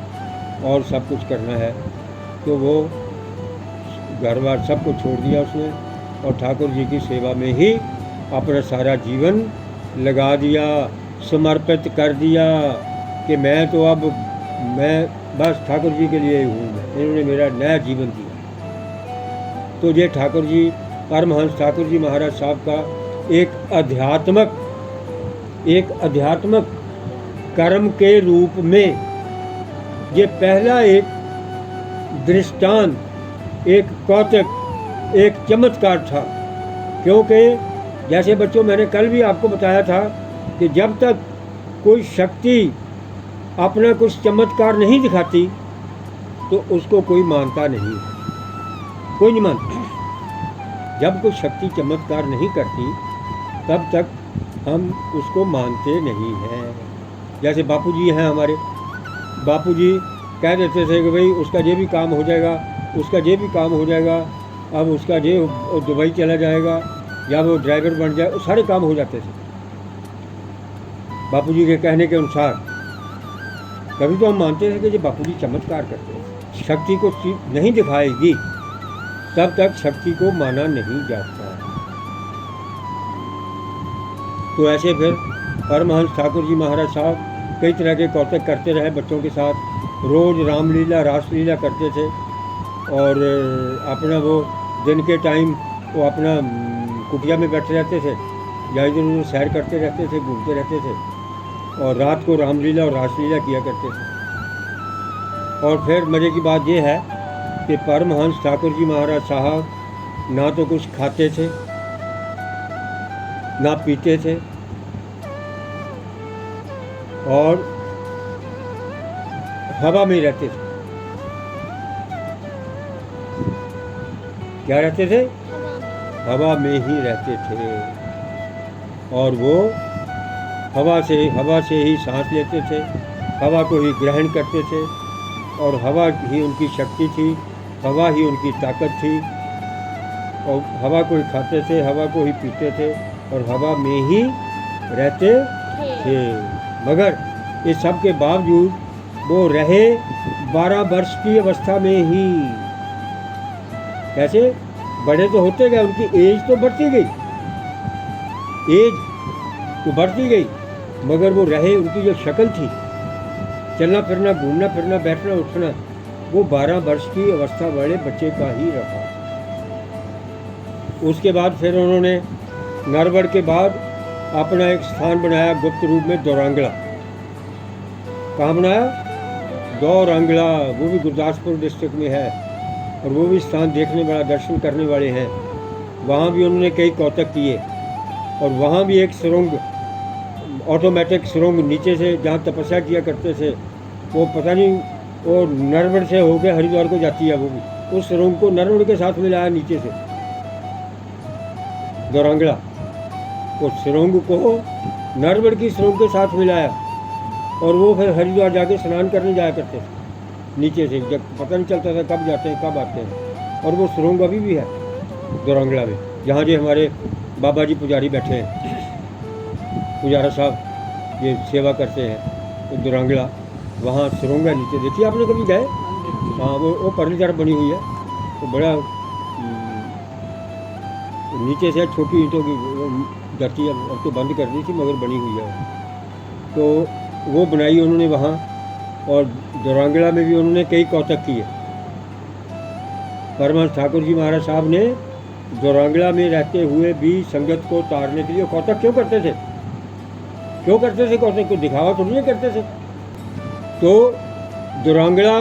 और सब कुछ करना है। तो वो घर बार सब कुछ छोड़ दिया उसने, और ठाकुर जी की सेवा में ही अपना सारा जीवन लगा दिया, समर्पित कर दिया कि मैं बस ठाकुर जी के लिए ही हूँ मैं, इन्होंने मेरा नया जीवन दिया। तो ये ठाकुर जी, परमहंस ठाकुर जी महाराज साहब का एक अध्यात्मक कर्म के रूप में ये पहला एक दृष्टांत, एक कौतक, एक चमत्कार था। क्योंकि जैसे बच्चों, मैंने कल भी आपको बताया था कि जब तक कोई शक्ति अपना कुछ चमत्कार नहीं दिखाती तो उसको कोई मानता नहीं, कोई नहीं मानता। जब कोई शक्ति चमत्कार नहीं करती तब तक हम उसको मानते नहीं हैं। जैसे बापूजी हैं हमारे, बापूजी कह देते थे कि भाई उसका ये भी काम हो जाएगा, उसका ये भी काम हो जाएगा, अब उसका ये दुबई चला जाएगा या वो ड्राइवर बन जाए, सारे काम हो जाते थे बापूजी के कहने के अनुसार। कभी तो हम मानते थे कि ये बापूजी चमत्कार करते हैं। शक्ति को नहीं दिखाएगी तब तक शक्ति को माना नहीं जाता। तो ऐसे फिर परमहंस ठाकुर जी महाराज साहब कई तरह के कौतक करते रहे बच्चों के साथ। रोज़ रामलीला रासलीला करते थे और अपना वो दिन के टाइम वो अपना कुटिया में बैठे रहते थे या इधर उधर सैर करते रहते थे, घूमते रहते थे, और रात को रामलीला और रासलीला किया करते थे। और फिर मज़े की बात यह है कि परमहंस ठाकुर जी महाराज साहब ना तो कुछ खाते थे ना पीते थे और हवा में रहते थे। क्या रहते थे? हवा में ही रहते थे। और वो हवा से ही सांस लेते थे, हवा को ही ग्रहण करते थे और हवा ही उनकी शक्ति थी, हवा ही उनकी ताकत थी। और हवा को ही खाते थे, हवा को ही पीते थे और हवा में ही रहते थे। मगर इस सब के बावजूद वो रहे 12 वर्ष की अवस्था में ही। कैसे? बड़े तो होते गए, उनकी एज तो बढ़ती गई, एज तो बढ़ती गई, मगर वो रहे, उनकी जो शक्ल थी, चलना फिरना, घूमना फिरना, बैठना उठना, वो 12 वर्ष की अवस्था वाले बच्चे का ही रहा। उसके बाद फिर उन्होंने नरवड़ के बाद अपना एक स्थान बनाया गुप्त रूप में दौरांगला। कहाँ बनाया? दौरांगला, वो भी गुरदासपुर डिस्ट्रिक्ट में है और वो भी स्थान देखने वाला, दर्शन करने वाले हैं। वहाँ भी उन्होंने कई कौतक किए और वहाँ भी एक सुरंग, ऑटोमेटिक सुरंग नीचे से जहाँ तपस्या किया करते थे, वो पता नहीं वो नरवड़ से होकर हरिद्वार को जाती है, वो भी उस सुरंग को नरवड़ के साथ मिलाया नीचे से दौरांगला, उस सुरंग को नरवड़ की सुरंग के साथ मिलाया और वो फिर हरिद्वार जाके स्नान करने जाया करते थे नीचे से। जब पता नहीं चलता था कब जाते हैं कब आते हैं। और वो सुरंग अभी भी है दौरांगला में, जहाँ जो हमारे बाबा जी पुजारी बैठे हैं, पुजारा साहब ये सेवा करते हैं, तो दौरांगला वहाँ सुरंग है नीचे। देखिए आपने कभी गए? हाँ, वो परली तरफ बनी हुई है, तो बड़ा नीचे से छोटी ईंटों की धरती, अब तो बंद कर दी थी मगर बनी हुई है। तो वो बनाई उन्होंने वहाँ, और दौरांगला में भी उन्होंने कई कौतक किए। परमहंस ठाकुर जी महाराज साहब ने दौरांगला में रहते हुए भी संगत को तारने के लिए कौतक क्यों करते थे? क्यों करते थे कौतक? को दिखावा तो नहीं करते थे। तो दौरांगला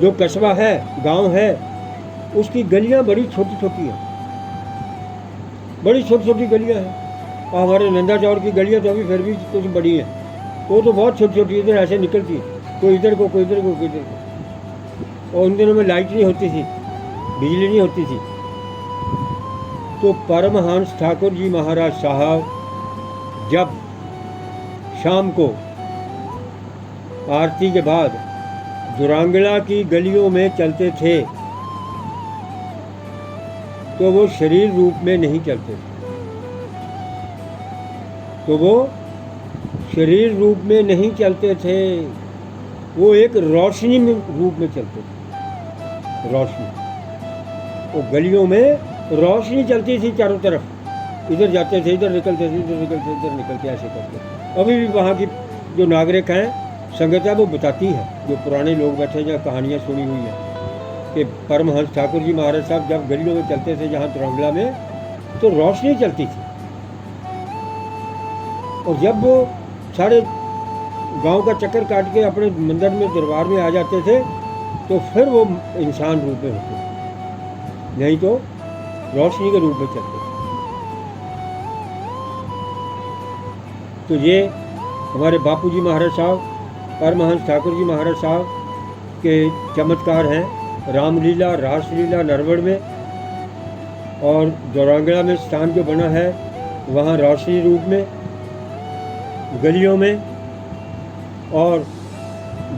जो कस्बा है, गांव है, उसकी गलियां बड़ी छोटी छोटी हैं, बड़ी छोटी छोटी गलियां हैं। और हमारे नंदा चौर की गलियां तो अभी फिर भी कुछ बड़ी हैं, वो तो बहुत छोटी छोटी इधर ऐसे निकलती है, कोई इधर को, कोई इधर को, कोई इधर को। और उन दिनों में लाइट नहीं होती थी, बिजली नहीं होती थी। तो परमहंस ठाकुर जी महाराज साहब जब शाम को आरती के बाद दौरांगला की गलियों में चलते थे तो वो शरीर रूप में नहीं चलते थे, तो वो शरीर रूप में नहीं चलते थे, वो एक रोशनी में रूप में चलते थे। रोशनी, वो गलियों में रोशनी चलती थी चारों तरफ, इधर जाते थे, इधर निकलते थे, इधर निकलते, इधर निकलते, ऐसे करते। अभी भी वहाँ की जो नागरिक हैं संगत है वो बताती है, जो पुराने लोग बैठे हैं, जहाँ कहानियाँ सुनी हुई हैं कि परमहंस ठाकुर जी महाराज साहब जब गलियों में चलते थे जहाँ द्रांगला में, तो रोशनी चलती थी। और जब वो सारे गांव का चक्कर काट के अपने मंदिर में दरबार में आ जाते थे, तो फिर वो इंसान रूप में होते थे, नहीं तो रोशनी के रूप में चलते थे। तो ये हमारे बापूजी महाराज साहब, परमहंस ठाकुर जी महाराज साहब के चमत्कार हैं। रामलीला, रासलीला नरवड़ में, और द्रांगला में स्थान जो बना है वहाँ रोशनी रूप में, गलियों में, और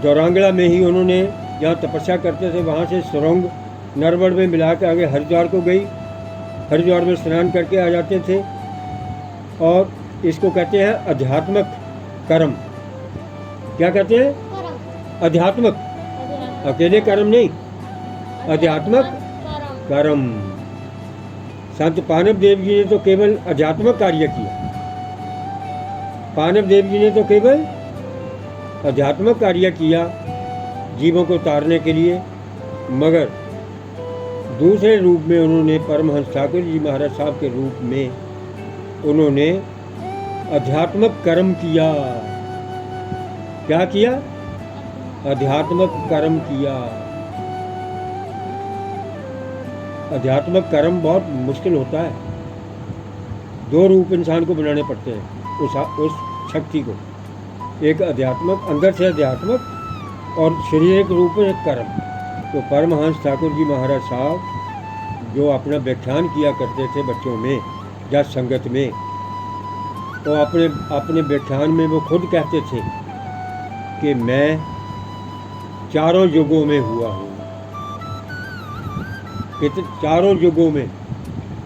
द्रांगला में ही उन्होंने जहाँ तपस्या करते थे वहाँ से सुरंग नरवड़ में मिला के आगे हरिद्वार को गई, हरिद्वार में स्नान करके आ जाते थे। और इसको कहते हैं अध्यात्मक कर्म। क्या कहते हैं? कर्म। अध्यात्मक, अकेले कर्म नहीं, अध्यात्मक कर्म। संत पानव देव जी ने तो केवल अध्यात्मक कार्य किया, पानव देव जी ने तो केवल अध्यात्मक कार्य किया जीवों को तारने के लिए, मगर दूसरे रूप में उन्होंने परमहंस ठाकुर जी महाराज साहब के रूप में उन्होंने अध्यात्मक कर्म किया। क्या किया? अध्यात्मक कर्म किया। अध्यात्मक कर्म बहुत मुश्किल होता है, दो रूप इंसान को बनाने पड़ते हैं उस शक्ति को, एक अध्यात्मक अंदर से अध्यात्मक, और शारीरिक रूप में कर्म। तो परमहंस ठाकुर जी महाराज साहब जो अपना व्याख्यान किया करते थे बच्चों में या संगत में, तो अपने व्याख्यान में वो खुद कहते थे कि मैं चारों युगों में हुआ हूँ। चारों युगों में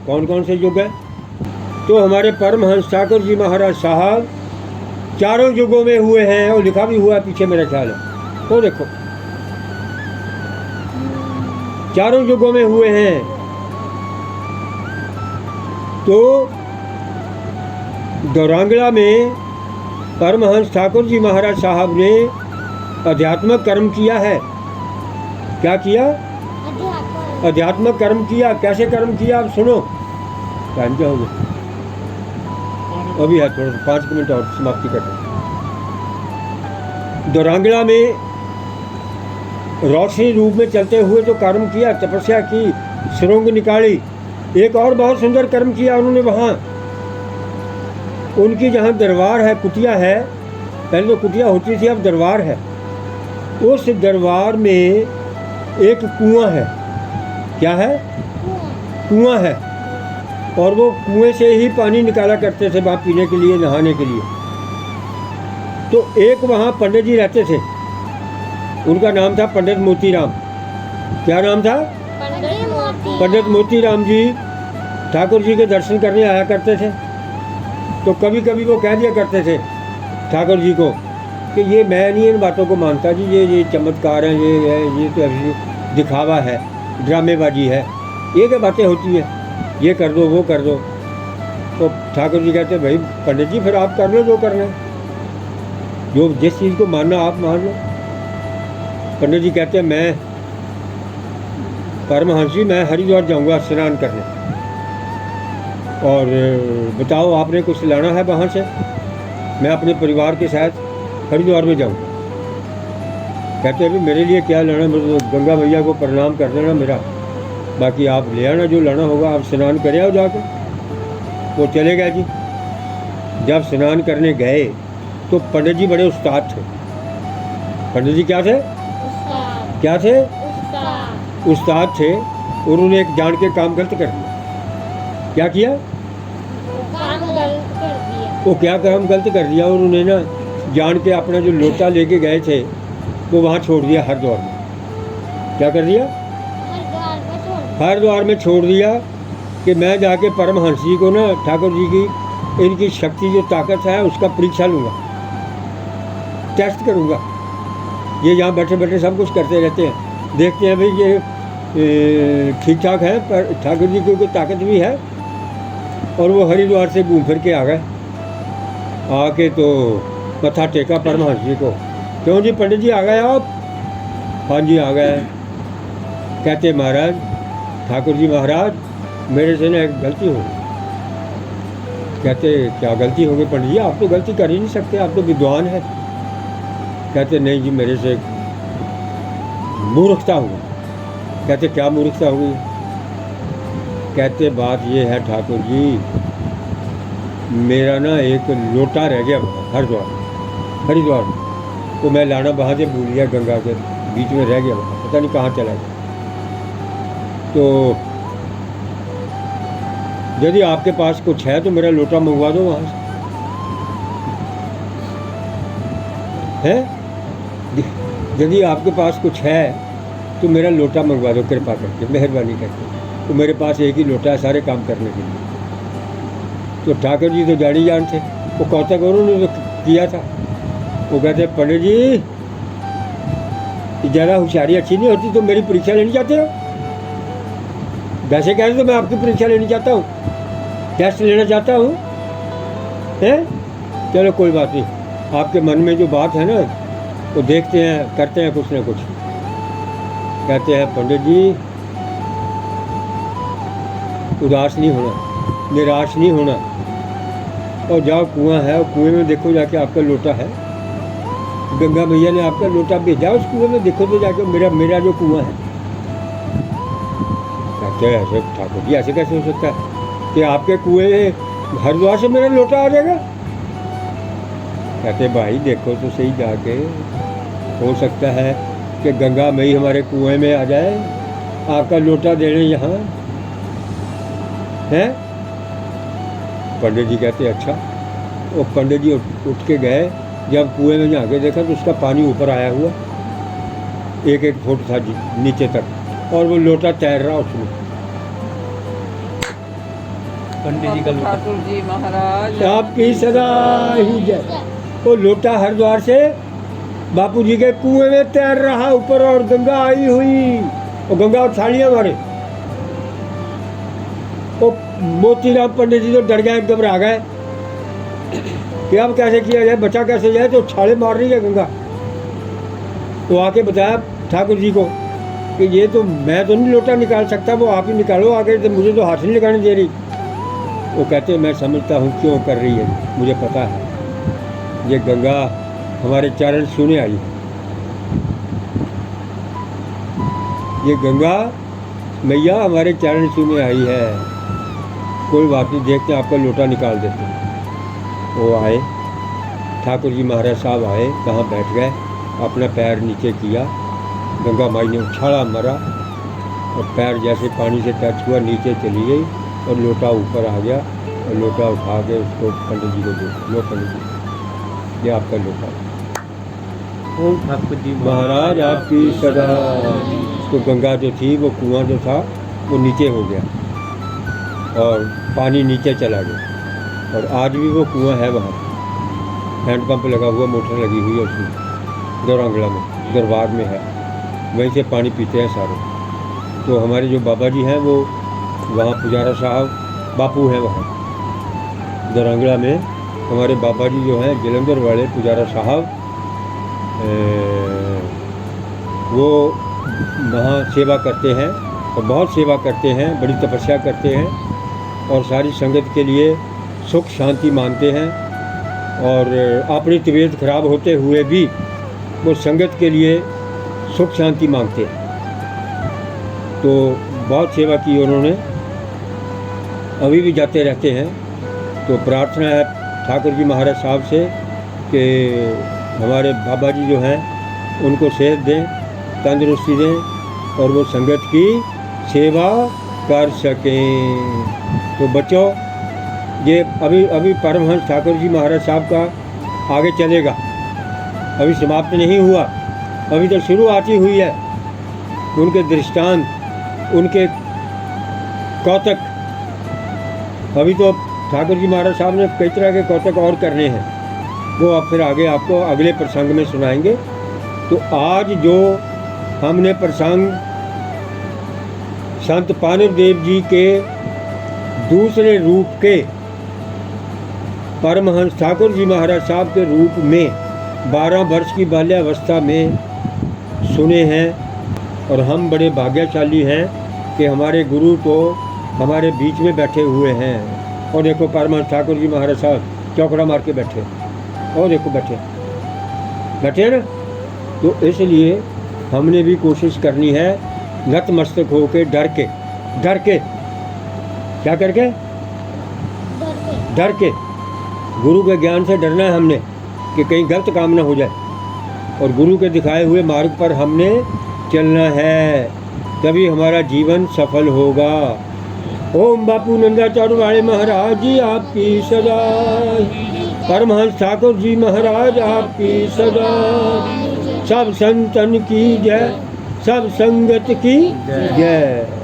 कौन कौन से युग है? तो हमारे परमहंस ठाकुर जी महाराज साहब चारों युगों में हुए हैं, और लिखा भी हुआ है पीछे मेरा ख्याल है, तो देखो चारों युगों में हुए हैं। तो द्रांगला में परमहंस ठाकुर जी महाराज साहब ने अध्यात्मक कर्म किया है। क्या किया? अध्यात्मक कर्म किया। कैसे कर्म किया आप सुनो। टाइम क्या हो गया? अभी है थोड़ा 5 मिनट और समाप्ति करते हैं। द्रांगला में रोशनी रूप में चलते हुए जो कर्म किया, तपस्या की, सुरंग निकाली। एक और बहुत सुंदर कर्म किया उन्होंने वहाँ, उनकी जहाँ दरबार है, कुटिया है, पहले तो कुटिया होती थी, अब दरबार है। उस दरबार में एक कुआं है। क्या है? कुआं है, और वो कुएं से ही पानी निकाला करते थे वहाँ पीने के लिए, नहाने के लिए। तो एक वहाँ पंडित जी रहते थे, उनका नाम था पंडित मोतीराम। क्या नाम था? पंडित मोतीराम जी ठाकुर जी के दर्शन करने आया करते थे। तो कभी कभी वो कह दिया करते थे ठाकुर जी को कि ये मैं नहीं इन बातों को मानता जी, ये चमत्कार है, ये तो अभी दिखावा है, ड्रामेबाजी है, ये क्या बातें होती हैं, ये कर दो वो कर दो। तो ठाकुर जी कहते भाई पंडित जी फिर आप कर लो जो करना है, जो जिस चीज़ को मानना आप मान लो। पंडित जी कहते हैं मैं परमहंस जी मैं हरिद्वार जाऊंगा स्नान करने, और बताओ आपने कुछ लाना है वहाँ से, मैं अपने परिवार के साथ हरिद्वार में जाऊँ। कहते हैं मेरे लिए क्या लाना, मेरे गंगा मैया को प्रणाम कर देना मेरा, बाकी आप ले आना जो लाना होगा, आप स्नान करे आओ जाकर। वो चले गए जी। जब स्नान करने गए तो पंडित जी बड़े उस्ताद थे। पंडित जी क्या थे? क्या थे? उस्ताद थे। उन्होंने एक जान के काम गलत कर दिया। क्या किया? काम गलत कर दिया। वो क्या काम गलत कर दिया? उन्होंने ना जान के अपना जो लोटा लेके गए थे वो वहाँ छोड़ दिया हरिद्वार में। क्या कर दिया? हरिद्वार में छोड़ दिया कि मैं जाके परमहंस जी को ना, ठाकुर जी की इनकी शक्ति जो ताकत है उसका परीक्षा लूँगा, टेस्ट करूँगा। ये यहाँ बैठे बैठे सब कुछ करते रहते हैं, देखते हैं भाई ये ठीक ठाक है, पर ठाकुर जी की कोई ताकत भी है। और वो हरिद्वार से घूम फिर के आ गए, आके तो मत्था टेका परमहंस जी को क्यों जी पंडित जी आ गए आप? हाँ जी आ गए। कहते महाराज, ठाकुर जी महाराज, मेरे से ना एक गलती हो गई। कहते क्या गलती हो गई पंडित जी? आप तो गलती कर ही नहीं सकते, आप तो विद्वान हैं। कहते नहीं जी, मेरे से मूर्खता हुई। कहते क्या मूर्खता हुई? कहते बात ये है ठाकुर जी, मेरा ना एक लोटा रह गया हरिद्वार में, तो मैं लाना वहाँ से भूल गया, गंगा के बीच में रह गया, पता नहीं कहाँ चला गया। तो यदि आपके पास कुछ है तो मेरा लोटा मंगवा दो वहाँ से, है? यदि आपके पास कुछ है तो मेरा लोटा मंगवा दो कृपा करके, मेहरबानी करके। तो मेरे पास एक ही लोटा है सारे काम करने के लिए। तो ठाकुर जी तो जानी जान थे, वो कौतक उन्होंने तो किया था। वो कहते पंडित जी, ज़्यादा होशियारी अच्छी नहीं होती, तो मेरी परीक्षा लेनी चाहते हो? वैसे कहते तो मैं आपकी परीक्षा लेनी चाहता हूँ, टेस्ट लेना चाहता हूँ, है? चलो कोई बात नहीं, आपके मन में जो बात है ना वो देखते हैं, करते हैं कुछ ना कुछ। कहते हैं पंडित जी, उदास नहीं होना, निराश नहीं होना, और जाओ कुआं है, कुएं में देखो जाके आपका लोटा है। गंगा मैया ने आपका लोटा भेजा, उस कुएं में देखो तो जाके मेरा जो कुआं है। कहते हैं ऐसे ठाकुर जी, ऐसे कैसे हो सकता है कि आपके कुएं हरिद्वार से मेरा लोटा आ जाएगा? कहते भाई देखो तो सही जाके, हो सकता है कि गंगा मई हमारे कुएं में आ जाए, आपका लोटा देने यहाँ है। पंडित जी कहते अच्छा। वो पंडित जी उठ के गए, जब कुएं में जाके देखा तो उसका पानी ऊपर आया हुआ, 1-1 फुट था नीचे तक, और वो लोटा तैर रहा उसमें। पंडित जी का लोटा। ठाकुर जी महाराज आपकी सदा ही जय। वो लोटा हरिद्वार से बापू जी के कुएं में तैर रहा ऊपर, और गंगा आई हुई, और गंगा उठा लिया हमारे। वो मोतीराम पंडित जी तो डर गए, घबरा गए कि अब कैसे किया जाए, बचा कैसे जाए। तो छाले मार रही है गंगा। तो आके बताया ठाकुर जी को कि ये तो मैं तो नहीं लोटा निकाल सकता, वो आप ही निकालो आगे, तो मुझे तो हाथ नहीं लगाने दे रही। वो कहते मैं समझता हूँ क्यों कर रही है, मुझे पता है, ये गंगा हमारे चरण छूने आई है। ये गंगा मैया हमारे चरण छूने आई है। कोई बात नहीं, देखते हैं आपका लोटा निकाल देते हैं। वो आए, ठाकुर जी महाराज साहब आए, कहाँ बैठ गए, अपना पैर नीचे किया, गंगा माई ने उछाला मारा, और पैर जैसे पानी से टच हुआ नीचे चली गई, और लोटा ऊपर आ गया, और लोटा उठा के उसको पंडित जी को दे, लो पंडित जी, ये आपका लोटा। ओम ठाकुर जी महाराज आपकी सदा। तो गंगा जो थी, वो कुआं जो था वो नीचे हो गया, और पानी नीचे चला गया, और आज भी वो कुआं है वहाँ। हैंडपम्प लगा हुआ, मोटर लगी हुई है उसमें, दौरांगला में, दरबार में है, वहीं से पानी पीते हैं सारे। तो हमारे जो बाबा जी हैं वो वहाँ पुजारा साहब बापू हैं वहाँ दौरांगला में। हमारे बाबा जी जो हैं जलंधर वाले पुजारा साहब, वो वहाँ सेवा करते हैं, और बहुत सेवा करते हैं, बड़ी तपस्या करते हैं, और सारी संगत के लिए सुख शांति मांगते हैं, और अपनी तबीयत खराब होते हुए भी वो संगत के लिए सुख शांति मांगते हैं। तो बहुत सेवा की उन्होंने, अभी भी जाते रहते हैं। तो प्रार्थना है ठाकुर जी महाराज साहब से कि हमारे बाबा जी जो हैं उनको सेहत दें, तंदुरुस्ती दें, और वो संगत की सेवा कर सकें। तो बच्चों, ये अभी परमहंस ठाकुर जी महाराज साहब का आगे चलेगा, अभी समाप्त नहीं हुआ, अभी तो शुरुआत ही हुई है। उनके दृष्टांत, उनके कौतक, अभी तो ठाकुर जी महाराज साहब ने कई तरह के कौतक और करने हैं, वो अब फिर आगे आपको अगले प्रसंग में सुनाएंगे। तो आज जो हमने प्रसंग संत पानव देव जी के दूसरे रूप के परमहंस ठाकुर जी महाराज साहब के रूप में 12 वर्ष की बाल्यावस्था में सुने हैं और हम बड़े भाग्यशाली हैं कि हमारे गुरु तो हमारे बीच में बैठे हुए हैं। और देखो परमहंस ठाकुर जी महाराज साहब चौकड़ा मार के बैठे, और देखो बैठे बैठे ना। तो इसलिए हमने भी कोशिश करनी है नतमस्तक होके डर के क्या करके डर के गुरु के ज्ञान से डरना है हमने कि कहीं गलत काम ना हो जाए और गुरु के दिखाए हुए मार्ग पर हमने चलना है, तभी हमारा जीवन सफल होगा। ओम बापू नंदाचार्य वाले महाराज जी आपकी सदा, परमहंस ठाकुर जी महाराज आपकी सदा, सब संतन की जय, सब संगत की जय।